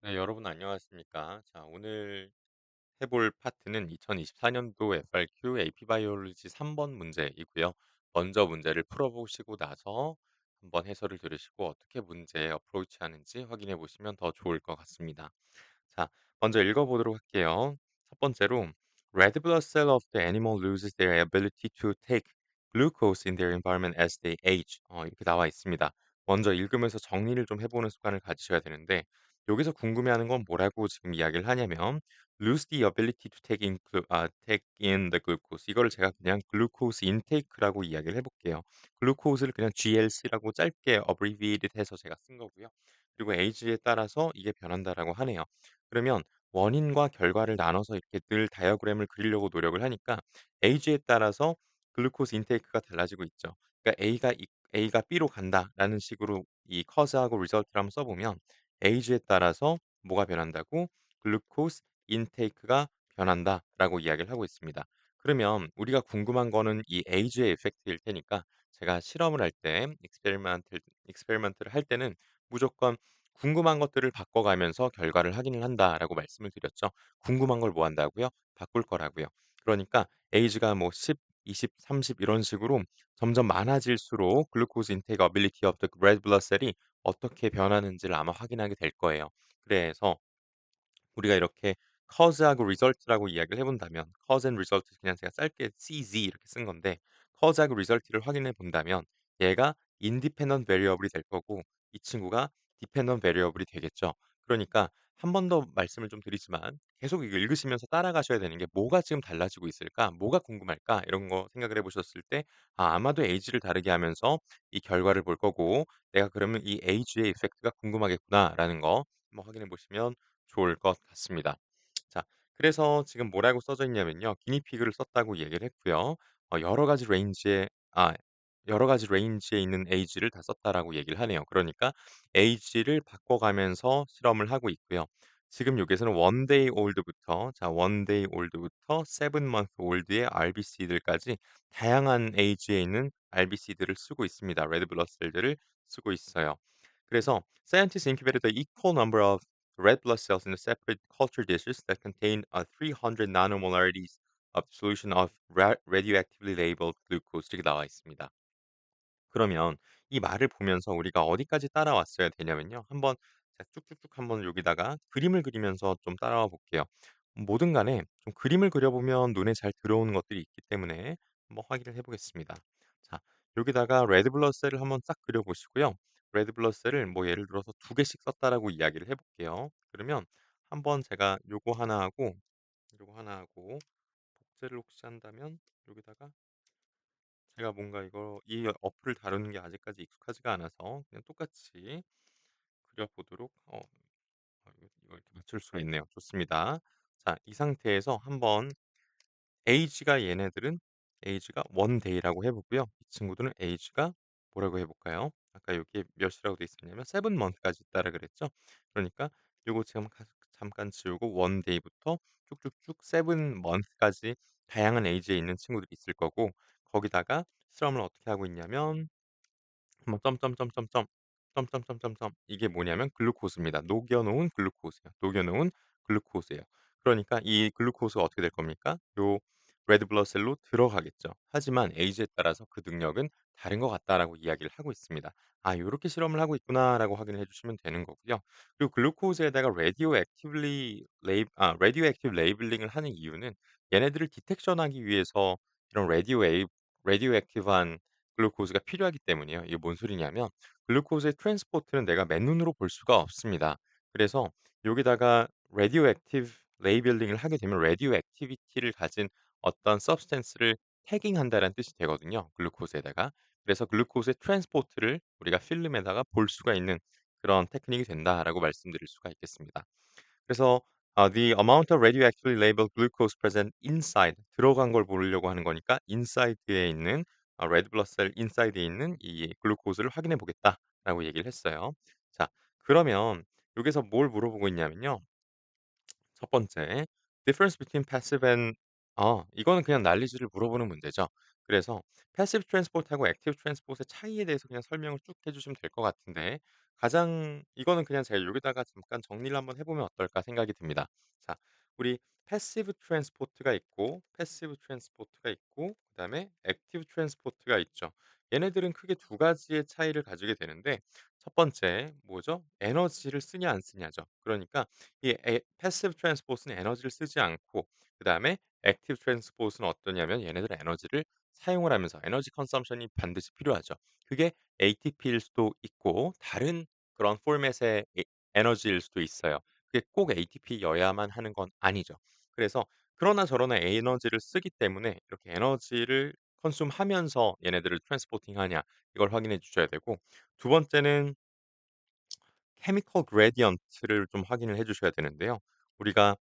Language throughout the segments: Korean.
네, 여러분 안녕하십니까? 자, 오늘 해볼 파트는 2024년도 FRQ AP 바이올로지 3번 문제이고요. 먼저 문제를 풀어보시고 나서 한번 해설을 들으시고 어떻게 문제에 어프로치 하는지 확인해 보시면 더 좋을 것 같습니다. 자, 먼저 읽어보도록 할게요. 첫 번째로 Red blood cell of the animal loses their ability to take glucose in their environment as they age. 이렇게 나와 있습니다. 먼저 읽으면서 정리를 좀 해보는 습관을 가지셔야 되는데 여기서 궁금해하는 건 뭐라고 지금 이야기를 하냐면 lose the ability to take in the glucose. 이거를 제가 그냥 glucose intake라고 이야기를 해볼게요. 글루코즈를 그냥 GLC라고 짧게 abbreviated 해서 제가 쓴 거고요. 그리고 age에 따라서 이게 변한다라고 하네요. 그러면 원인과 결과를 나눠서 이렇게 늘 다이어그램을 그리려고 노력을 하니까 age에 따라서 글루코스 인테이크가 달라지고 있죠. 그러니까 A가 B로 간다라는 식으로 이 cause하고 result를 한번 써보면 age에 따라서 뭐가 변한다고? 글루코스 인테이크가 변한다라고 이야기를 하고 있습니다. 그러면 우리가 궁금한 거는 이 age의 이펙트일 테니까 제가 실험을 할 때 익스페리먼트를 할 때는 무조건 궁금한 것들을 바꿔가면서 결과를 확인을 한다라고 말씀을 드렸죠. 궁금한 걸 뭐 한다고요? 바꿀 거라고요. 그러니까 에이지가 뭐 10, 20, 30 이런 식으로 점점 많아질수록 글루코즈 인테이크 어빌리티 오브 더 레드 블러드 셀이 어떻게 변하는지를 아마 확인하게 될 거예요. 그래서 우리가 이렇게 cause하고 result라고 이야기를 해 본다면 cause and result 그냥 제가 짧게 CZ 이렇게 쓴 건데 cause하고 result를 확인해 본다면 얘가 independent variable이 될 거고 이 친구가 dependent variable이 되겠죠. 그러니까 한 번 더 말씀을 좀 드리지만 계속 이거 읽으시면서 따라가셔야 되는 게 '뭐가 지금 달라지고 있을까? 뭐가 궁금할까?' 이런 거 생각을 해 보셨을 때 아마도 age를 다르게 하면서 이 결과를 볼 거고 '내가 그러면 이 age의 이펙트가 궁금하겠구나.'라는 거 한번 확인해 보시면 좋을 것 같습니다. 자, 그래서 지금 뭐라고 써져 있냐면요. 기니피그를 썼다고 얘기를 했고요. 어, 여러 가지 레인지에 아 여러 가지 레인지에 있는 에이지를 다 썼다라고 얘기를 하네요. 그러니까 에이지를 바꿔가면서 실험을 하고 있고요. 지금 여기에서는 one day old부터 one day old부터 seven month old의 RBC들까지 다양한 에이지에 있는 RBC들을 쓰고 있습니다. 레드 블러드 셀들을 쓰고 있어요. 그래서 scientists incubated the equal number of red blood cells in separate culture dishes that contain 300 nanomolarities of solution of radioactively labeled glucose 이렇게 나와 있습니다. 그러면 이 말을 보면서 우리가 어디까지 따라왔어야 되냐면요. 한번 자 쭉쭉쭉 한번 여기다가 그림을 그리면서 좀 따라와 볼게요. 뭐든 간에 좀 그림을 그려보면 눈에 잘 들어오는 것들이 있기 때문에 한번 확인을 해 보겠습니다. 자, 여기다가 레드 블러드 셀을 한번 싹 그려 보시고요. 레드 블러드 셀을 뭐 예를 들어서 두 개씩 썼다라고 이야기를 해 볼게요. 그러면 한번 제가 요거 하나 하고 복제를 혹시 한다면 여기다가 제가 뭔가 이 어플을 다루는 게 아직까지 익숙하지가 않아서 그냥 똑같이 그려 보도록 이거 이렇게 맞출 수가 있네요. 좋습니다. 자, 이 상태에서 한번 age가 얘네들은 age가 one day라고 해 보고요. 이 친구들은 age가 뭐라고 해 볼까요? 아까 여기에 몇이라고 돼 있었냐면 seven month까지 있다라 그랬죠. 그러니까 요거 지금 잠깐 지우고 one day부터 쭉쭉쭉 seven month까지 다양한 age에 있는 친구들이 있을 거고 거기다가 실험을 어떻게 하고 있냐면 뭐 점점점점점 점점점점점 이게 뭐냐면 글루코스입니다. 녹여 놓은 글루코스예요. 녹여 놓은 글루코스예요. 그러니까 이 글루코스가 어떻게 될 겁니까? 요 레드 블러드 셀로 들어가겠죠. 하지만 에이지에 따라서 그 능력은 다른 것 같다라고 이야기를 하고 있습니다. '아 요렇게 실험을 하고 있구나.'라고 확인을 해 주시면 되는 거고요. 그리고 글루코스에다가 라디오 액티브 레이블링을 하는 이유는 얘네들을 디텍션하기 위해서 이런 라디오 액티브한 글루코즈가 필요하기 때문이에요. 이게 뭔 소리냐면 글루코즈의 트랜스포트는 내가 맨눈으로 볼 수가 없습니다. 그래서 여기다가 레디오 액티브 레이벨링을 하게 되면 레디오 액티비티를 가진 어떤 서브스탄스를 태깅한다는 뜻이 되거든요, 글루코즈에다가. 그래서 글루코즈의 트랜스포트를 우리가 필름에다가 볼 수가 있는 그런 테크닉이 된다라고 말씀드릴 수가 있겠습니다. 그래서 the amount of radioactively labeled glucose present inside 들어간 걸 보려고 하는 거니까 inside에 있는 레드 블러드 셀 인사이드에 있는 이 글루코즈를 확인해 보겠다라고 얘기를 했어요. 자, 그러면 여기서 뭘 물어보고 있냐면요. 첫 번째, difference between passive and 이거는 그냥 난리지를 물어보는 문제죠. 그래서 passive transport하고 active transport의 차이에 대해서 그냥 설명을 쭉 해 주시면 될 것 같은데 가장 이거는 그냥 제가 여기다가 잠깐 정리를 한번 해 보면 어떨까 생각이 듭니다. 자, 우리 패시브 트랜스포트가 있고 패시브 트랜스포트가 있고 그다음에 액티브 트랜스포트가 있죠. 얘네들은 크게 두 가지의 차이를 가지게 되는데 첫 번째 뭐죠? 에너지를 쓰냐 안 쓰냐죠. 그러니까 이 패시브 트랜스포트는 에너지를 쓰지 않고 그다음에 액티브 트랜스포트는 어떠냐면 얘네들은 에너지를 사용을 하면서 에너지 컨섬션이 반드시 필요하죠. 그게 ATP일 수도 있고 다른 그런 포맷의 에너지일 수도 있어요. 그게 꼭 ATP여야만 하는 건 아니죠. 그래서 그러나 저러나 에너지를 쓰기 때문에 이렇게 에너지를 컨슘하면서 얘네들을 트랜스포팅하냐 이걸 확인해 주셔야 되고 두 번째는 케미컬 그레디언트를 좀 확인을 해 주셔야 되는데요. 우리가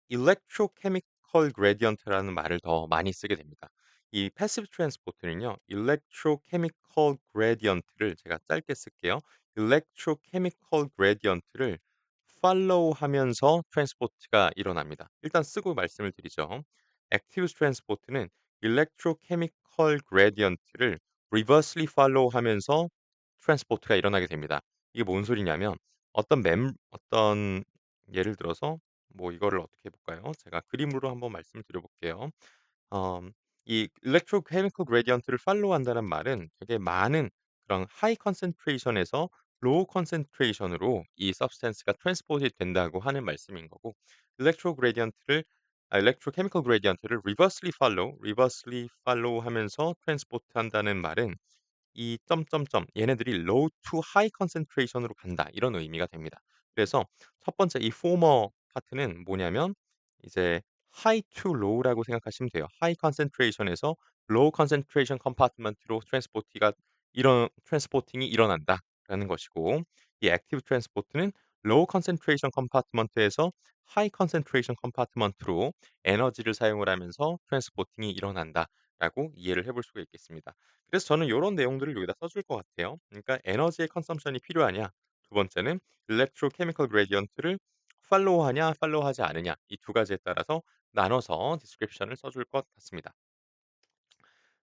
electrochemical gradient라는 말을 더 많이 쓰게 됩니다. 이 passive transport는요. electrochemical gradient를 제가 짧게 쓸게요. electrochemical gradient를 follow하면서 transport가 일어납니다. 일단 쓰고 말씀을 드리죠. active transport는 electrochemical gradient를 reversely follow하면서 transport가 일어나게 됩니다. 이게 뭔 소리냐면 어떤 예를 들어서 뭐 이거를 어떻게 해 볼까요? 제가 그림으로 한번 말씀을 드려 볼게요. 이 electrochemical gradient를 follow한다는 말은 되게 많은 그런 high concentration에서 low concentration으로 이 substance가 transport이 된다고 하는 말씀인 거고 electrochemical gradient를 reversely follow 하면서 transport 한다는 말은 이 점점점 얘네들이 low to high concentration으로 간다 이런 의미가 됩니다. 그래서 첫 번째 이 former 파트는 뭐냐면 이제 high to low라고 생각하시면 돼요. high concentration에서 low concentration compartment로 transporting이 일어난다라는 것이고 이 active transport는 low concentration compartment에서 high concentration compartment로 에너지를 사용을 하면서 transporting이 일어난다라고 이해를 해볼 수가 있겠습니다. 그래서 저는 요런 내용들을 여기다 써줄 것 같아요. 그러니까 에너지의 컨섬션이 필요하냐. 두 번째는 electrochemical gradient를 팔로우하냐 팔로우하지 않으냐. 이 두 가지에 따라서 나눠서 디스크립션을 써줄 것 같습니다.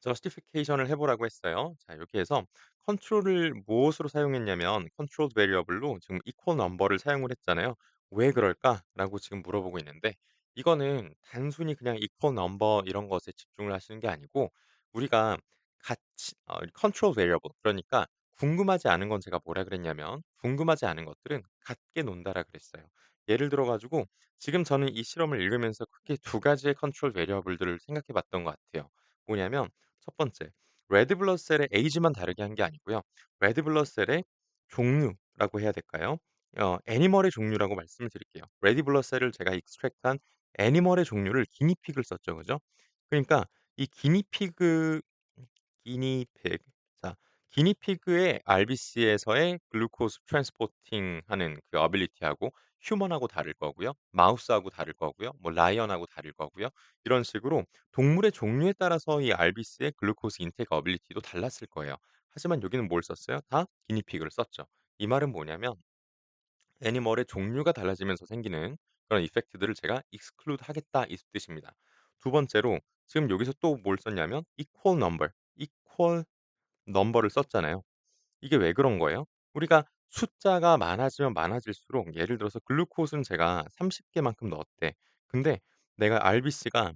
저스티피케이션을 해 보라고 했어요. 자 여기에서 컨트롤을 무엇으로 사용했냐면 컨트롤 베리어블로 지금 equal number를 사용을 했잖아요. "왜 그럴까?"라고 지금 물어보고 있는데 이거는 단순히 그냥 equal number 이런 것에 집중을 하시는 게 아니고 우리가 같이 컨트롤 베리어블 그러니까 궁금하지 않은 건 제가 뭐라 그랬냐면 "궁금하지 않은 것들은 같게 논다."라 그랬어요. 예를 들어 가지고 지금 저는 이 실험을 읽으면서 크게 두 가지의 컨트롤 베리어블들을 생각해 봤던 것 같아요. 뭐냐면 첫 번째, 레드 블러드 셀의 에이지만 다르게 한 게 아니고요. 레드 블러드 셀의 종류라고 해야 될까요? 애니멀의 종류라고 말씀을 드릴게요. 레드 블러드 셀을 제가 익스트랙트한 애니멀의 종류를 기니피그를 썼죠. 그죠? 그러니까 이 기니피그 자 기니피그의 RBC에서의 글루코스 트랜스포팅 하는 그 어빌리티하고 휴먼하고 다를 거고요. 마우스하고 다를 거고요. 뭐 라이언하고 다를 거고요. 이런 식으로 동물의 종류에 따라서 이 RBC의 글루코스 인테이크 어빌리티도 달랐을 거예요. 하지만 여기는 뭘 썼어요? 다 기니피그를 썼죠. 이 말은 뭐냐면 애니멀의 종류가 달라지면서 생기는 그런 이펙트들을 제가 exclude 하겠다 이 뜻입니다. 두 번째로 지금 여기서 또 뭘 썼냐면 equal number를 썼잖아요. 이게 왜 그런 거예요? 우리가 숫자가 많아지면 많아질수록 예를 들어서 글루코스는 제가 30 개만큼 넣었대. 근데 내가 RBC가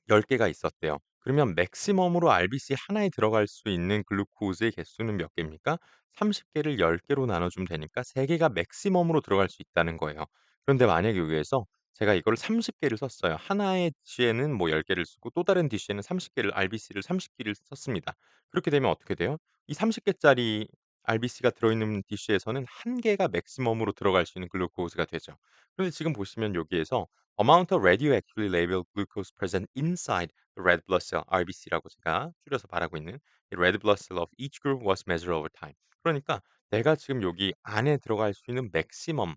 10 개가 있었대요. 그러면 맥시멈으로 RBC 하나에 들어갈 수 있는 글루코즈의 개수는 몇 개입니까? 30 개를 10 개로 나눠주면 되니까 3 개가 맥시멈으로 들어갈 수 있다는 거예요. 그런데 만약에 여기에서 제가 이거를 30 개를 썼어요. 하나의 디시에는 뭐 10 개를 쓰고 또 다른 디시에는 30 개를 RBC를 30 개를 썼습니다. 그렇게 되면 어떻게 돼요? 이 30 개짜리 RBC가 들어있는 디시에서는 한 개가 맥시멈으로 들어갈 수 있는 글루코즈가 되죠. 그런데 지금 보시면 여기에서 amount of radioactively labeled glucose present inside the red blood cell RBC라고 제가 줄여서 말하고 있는 이 red blood cell of each group was measured over time. 그러니까 내가 지금 여기 안에 들어갈 수 있는 맥시멈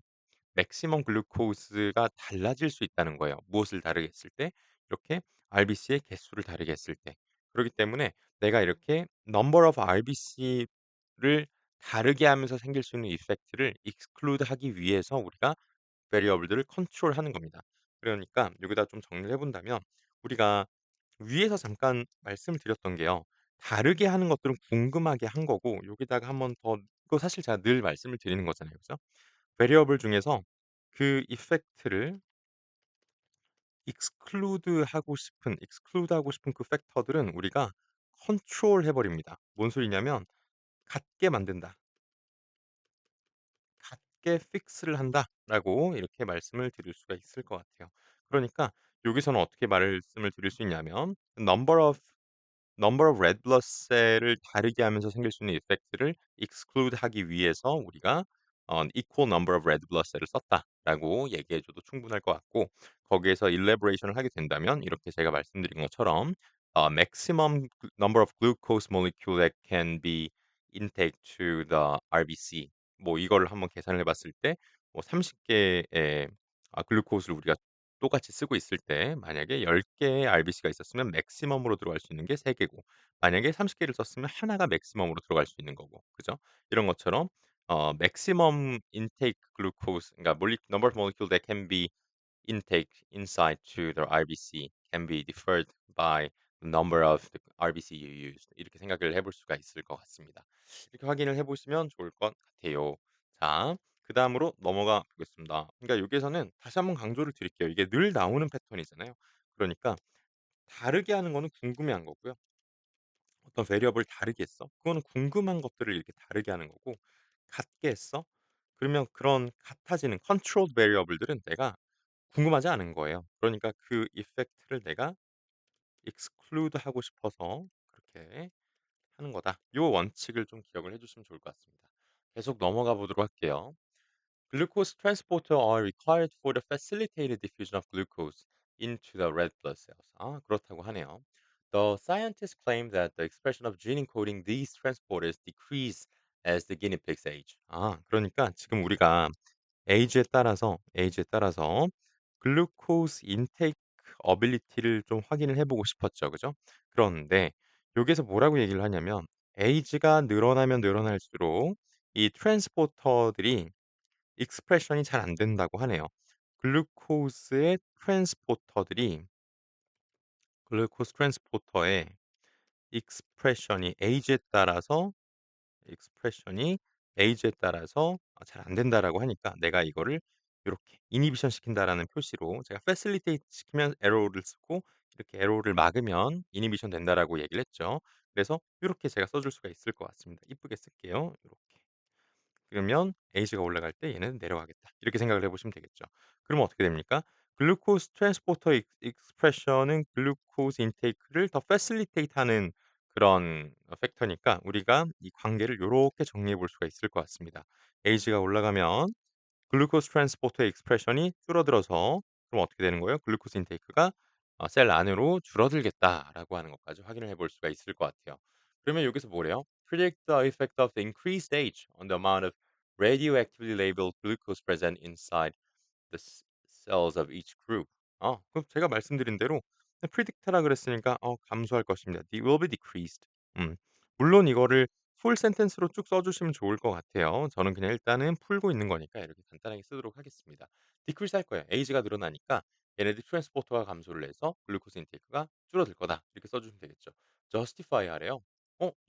글루코스가 달라질 수 있다는 거예요. 무엇을 다르게 했을 때? 이렇게 RBC의 개수를 다르게 했을 때. 그렇기 때문에 내가 이렇게 number of RBC를 다르게 하면서 생길 수 있는 이펙트를 exclude 하기 위해서 우리가 베리어블들을 컨트롤하는 겁니다. 그러니까 여기다 좀 정리를 해 본다면 우리가 위에서 잠깐 말씀을 드렸던 게요. 다르게 하는 것들은 궁금하게 한 거고 여기다가 한번 더 이거 사실 제가 늘 말씀을 드리는 거잖아요. 그죠? 베리어블 중에서 그 이펙트를 exclude 하고 싶은 그 팩터들은 우리가 컨트롤 해 버립니다. 뭔 소리냐면 "같게 만든다. 같게 픽스를 한다."라고 이렇게 말씀을 드릴 수가 있을 것 같아요. 그러니까 여기서는 어떻게 말씀을 드릴 수 있냐면 number of red blood cell을 다르게 하면서 생길 수 있는 이펙트를 exclude 하기 위해서 우리가 equal number of red blood cell을 썼다라고 얘기해 줘도 충분할 것 같고 거기에서 elaboration을 하게 된다면 이렇게 제가 말씀드린 것처럼 maximum number of glucose molecule that can be intake to the RBC 뭐 이거를 한번 계산을 해 봤을 때 뭐 30 개의 글루코스를 우리가 똑같이 쓰고 있을 때 만약에 10 개의 RBC가 있었으면 맥시멈으로 들어갈 수 있는 게 3 개고 만약에 30 개를 썼으면 하나가 맥시멈으로 들어갈 수 있는 거고. 그죠? 이런 것처럼 maximum intake glucose 그러니까 number of molecule that can be intake inside to the RBC can be differed by the number of the RBC you used. 이렇게 생각을 해볼 수가 있을 것 같습니다. 이렇게 확인을 해 보시면 좋을 것 같아요. 자 그다음으로 넘어가 보겠습니다. 그러니까 여기에서는 다시 한번 강조를 드릴게요. 이게 늘 나오는 패턴이잖아요. 그러니까 다르게 하는 거는 궁금해한 거고요. 어떤 variable을 다르게 했어? 그거는 궁금한 것들을 이렇게 다르게 하는 거고 같게 했어? 그러면 그런 같아지는 controlled variable들은 내가 궁금하지 않은 거예요. 그러니까 그 이펙트를 내가 exclude 하고 싶어서 그렇게 하는 거다. 요 원칙을 좀 기억을 해 주시면 좋을 것 같습니다. 계속 넘어가 보도록 할게요. Glucose transporter are required for the facilitated diffusion of glucose into the red blood cells. 아, 그렇다고 하네요. The scientists claim that the expression of gene encoding these transporters decrease as the guinea pig's age. 아, 그러니까 지금 우리가 에이지에 따라서 글루코스 인테이크 어빌리티를 좀 확인을 해 보고 싶었죠. 그죠? 그런데 여기서 뭐라고 얘기를 하냐면 에이지가 늘어나면 늘어날수록 이 트랜스포터들이 익스프레션이 잘 안 된다고 하네요. 글루코스의 트랜스포터들이 글루코스 트랜스포터의 익스프레션이 에이지에 따라서 expression이 age에 따라서 잘 안 된다라고 하니까 내가 이거를 요렇게 inhibition 시킨다라는 표시로 제가 facilitate 시키면 arrow를 쓰고 이렇게 arrow를 막으면 inhibition 된다라고 얘기를 했죠. 그래서 요렇게 제가 써줄 수가 있을 것 같습니다. 이쁘게 쓸게요. 요렇게. 그러면 에이지가 올라갈 때 얘는 내려가겠다. 이렇게 생각을 해 보시면 되겠죠. 그러면 어떻게 됩니까? 글루코스 트랜스포터 익스프레션은 글루코스 인테이크를 더 facilitate 하는 그런 팩터니까 우리가 이 관계를 요렇게 정리해 볼 수가 있을 것 같습니다. 에이지가 올라가면 글루코스 트랜스포터의 익스프레션이 줄어들어서 그럼 어떻게 되는 거예요? 글루코스 인테이크가 셀 안으로 줄어들겠다라고 하는 것까지 확인을 해볼 수가 있을 것 같아요. 그러면 여기서 뭐래요? Predict the effect of the increased age on the amount of radioactively labeled glucose present inside the cells of each group. 그럼 제가 말씀드린 대로 predict라 그랬으니까 감소할 것입니다. It will be decreased. 물론 이거를 풀 센텐스로 쭉 써 주시면 좋을 것 같아요. 저는 그냥 일단은 풀고 있는 거니까 이렇게 간단하게 쓰도록 하겠습니다. decrease 할 거예요. 에이지가 늘어나니까 얘네들 트랜스포터가 감소를 해서 글루코스 인테이크가 줄어들 거다. 이렇게 써 주시면 되겠죠. justify 하래요.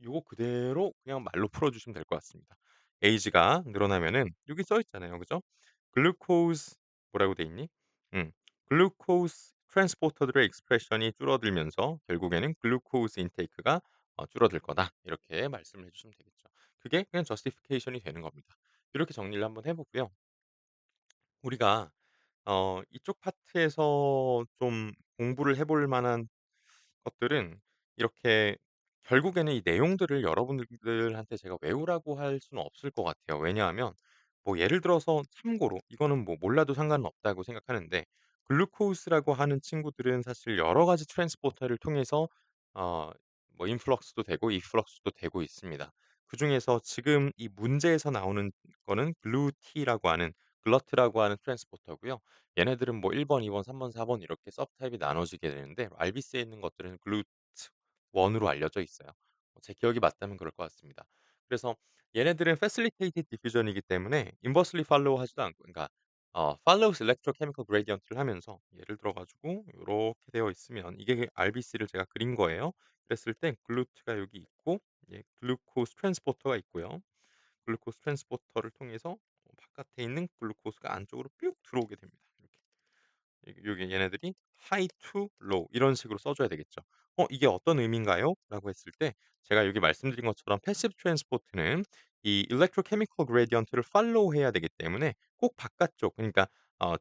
요거 그대로 그냥 말로 풀어 주시면 될 것 같습니다. 에이지가 늘어나면은 여기 써 있잖아요. 그죠? 글루코스 뭐라고 돼 있니? 음. 글루코스 트랜스포터들의 익스프레션이 줄어들면서 결국에는 글루코스 인테이크가 줄어들 거다. 이렇게 말씀을 해 주시면 되겠죠. 그게 그냥 저스티피케이션이 되는 겁니다. 이렇게 정리를 한번 해 보고요. 우리가 이쪽 파트에서 좀 공부를 해볼 만한 것들은 이렇게 결국에는 이 내용들을 여러분들한테 제가 외우라고 할 수는 없을 것 같아요. 왜냐하면 뭐 예를 들어서 참고로 이거는 뭐 몰라도 상관은 없다고 생각하는데 글루코스라고 하는 친구들은 사실 여러 가지 트랜스포터를 통해서 어 뭐 인플럭스도 되고 이플럭스도 되고 있습니다. 그중에서 지금 이 문제에서 나오는 거는 글루티라고 하는 글러트라고 하는 트랜스포터고요. 얘네들은 뭐 1 번, 2 번, 3 번, 4번 이렇게 서브타입이 나눠지게 되는데 RBC에 있는 것들은 글루트 1으로 알려져 있어요. 제 기억이 맞다면 그럴 것 같습니다. 그래서 얘네들은 facilitated diffusion이기 때문에 inversely follow 하지도 않고 그러니까 follows electrochemical gradient를 하면서 예를 들어 가지고 요렇게 되어 있으면 이게 그 RBC를 제가 그린 거예요. 그랬을 때 글루트가 여기 있고 예 글루코스 트랜스포터가 있고요. 글루코스 트랜스포터를 통해서 바깥에 있는 글루코스가 안쪽으로 쭉 들어오게 됩니다. 이렇게. 요게 얘네들이 high to low 이런 식으로 써 줘야 되겠죠. 이게 어떤 의미인가요?" 라고 했을 때 제가 여기 말씀드린 것처럼 패시브 트랜스포트는 이 electrochemical gradient를 팔로우해야 되기 때문에 꼭 바깥쪽 그러니까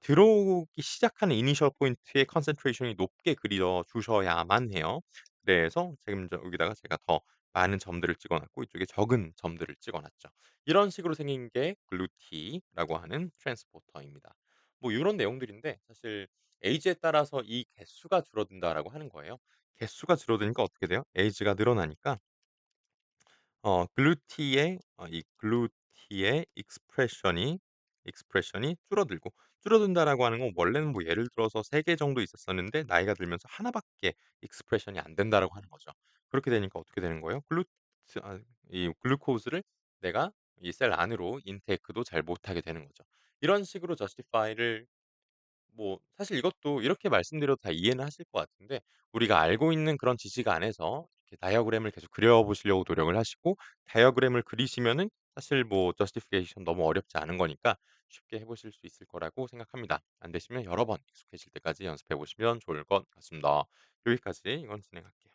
들어오기 시작하는 이니셜 포인트의 concentration이 높게 그려 주셔야만 해요. 그래서 지금 여기다가 제가 더 많은 점들을 찍어 놨고 이쪽에 적은 점들을 찍어 놨죠. 이런 식으로 생긴 게 글루티라고 하는 트랜스포터입니다. 뭐 요런 내용들인데 사실 에이지에 따라서 이 개수가 줄어든다라고 하는 거예요. 개수가 줄어드니까 어떻게 돼요? 에이지가 늘어나니까 이 글루티의 익스프레션이 줄어들고 줄어든다라고 하는 건 원래는 뭐 예를 들어서 3개 정도 있었었는데 나이가 들면서 하나 밖에 익스프레션이 안 된다라고 하는 거죠. 그렇게 되니까 어떻게 되는 거예요? 이 글루코즈를 내가 이 셀 안으로 인테이크도 잘 못하게 되는 거죠. 이런 식으로 저스티파이를 뭐 사실 이것도 이렇게 말씀드려도 다 이해는 하실 것 같은데 우리가 알고 있는 그런 지식 안에서 이렇게 다이어그램을 계속 그려 보시려고 노력을 하시고 다이어그램을 그리시면은 사실 뭐 저스티피케이션 너무 어렵지 않은 거니까 쉽게 해 보실 수 있을 거라고 생각합니다. 안 되시면 여러 번 익숙해질 때까지 연습해 보시면 좋을 것 같습니다. 여기까지 이건 진행할게요.